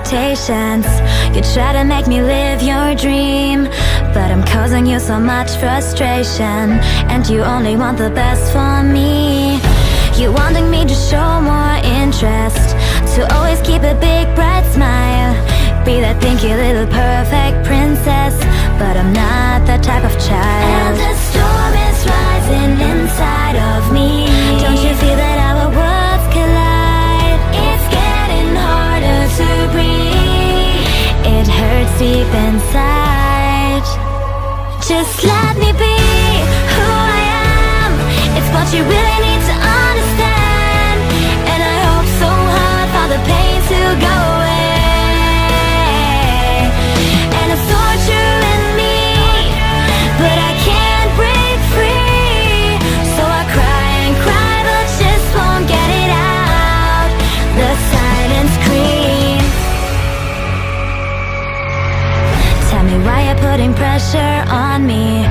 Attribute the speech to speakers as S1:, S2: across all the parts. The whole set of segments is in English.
S1: expectations. You try to make me live your dream, but I'm causing you so much frustration, and you only want the best for me. You wanting me to show more interest, to always keep a big bright smile, be that pinky little perfect princess, but I'm not that type of child. And the storm is rising inside of me. Don't you feel that our worlds collide? It's getting harder to breathe. It hurts deep inside. Just let me be who I am. It's what you really need to understand, and I hope so hard for the pain to go away. And it's torture in me, but I can't break free. So I cry and cry, but just won't get it out. The silent scream. Tell me why you're putting pressure on me,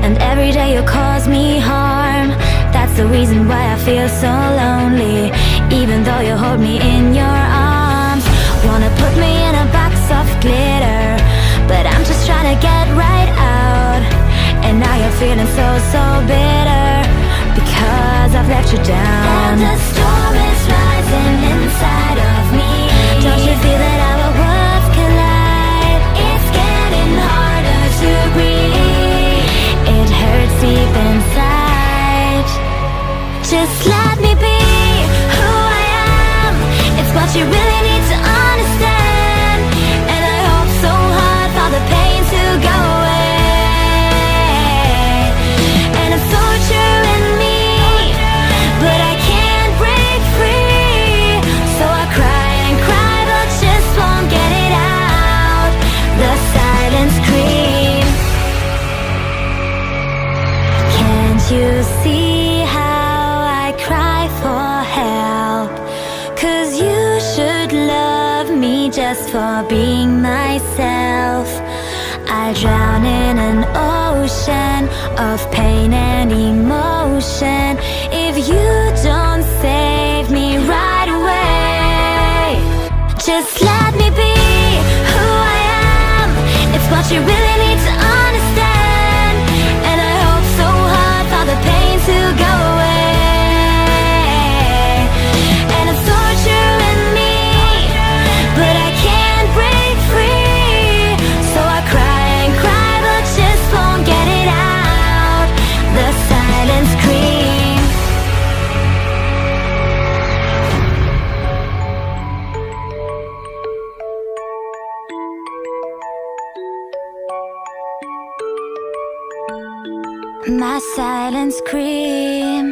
S1: and every day you cause me harm. That's the reason why I feel so lonely, even though you hold me in your arms. Wanna put me in a box of glitter, but I'm just trying to get right out. And now you're feeling so, so bitter, because I've let you down. And the storm is rising inside of me. Don't you feel that our worlds collide? It's getting harder to breathe. It hurts deep inside. Just let me be who I am. It's what you really need to understand, and I hope so hard for the pain to go away. And it's torture in me, but I can't break free. So I cry and cry, but just won't get it out. The silent scream. Can't you see how I cry for help? 'Cause you should love me just for being myself. I'll drown in an ocean of pain and emotion if you don't save me right away. Just let me be who I am. It's what you really need to understand, and I hope so hard for the pain to go away. And it's torture in me, but I can't break free. So I cry and cry, but just won't get it out. The silent scream. My silent scream.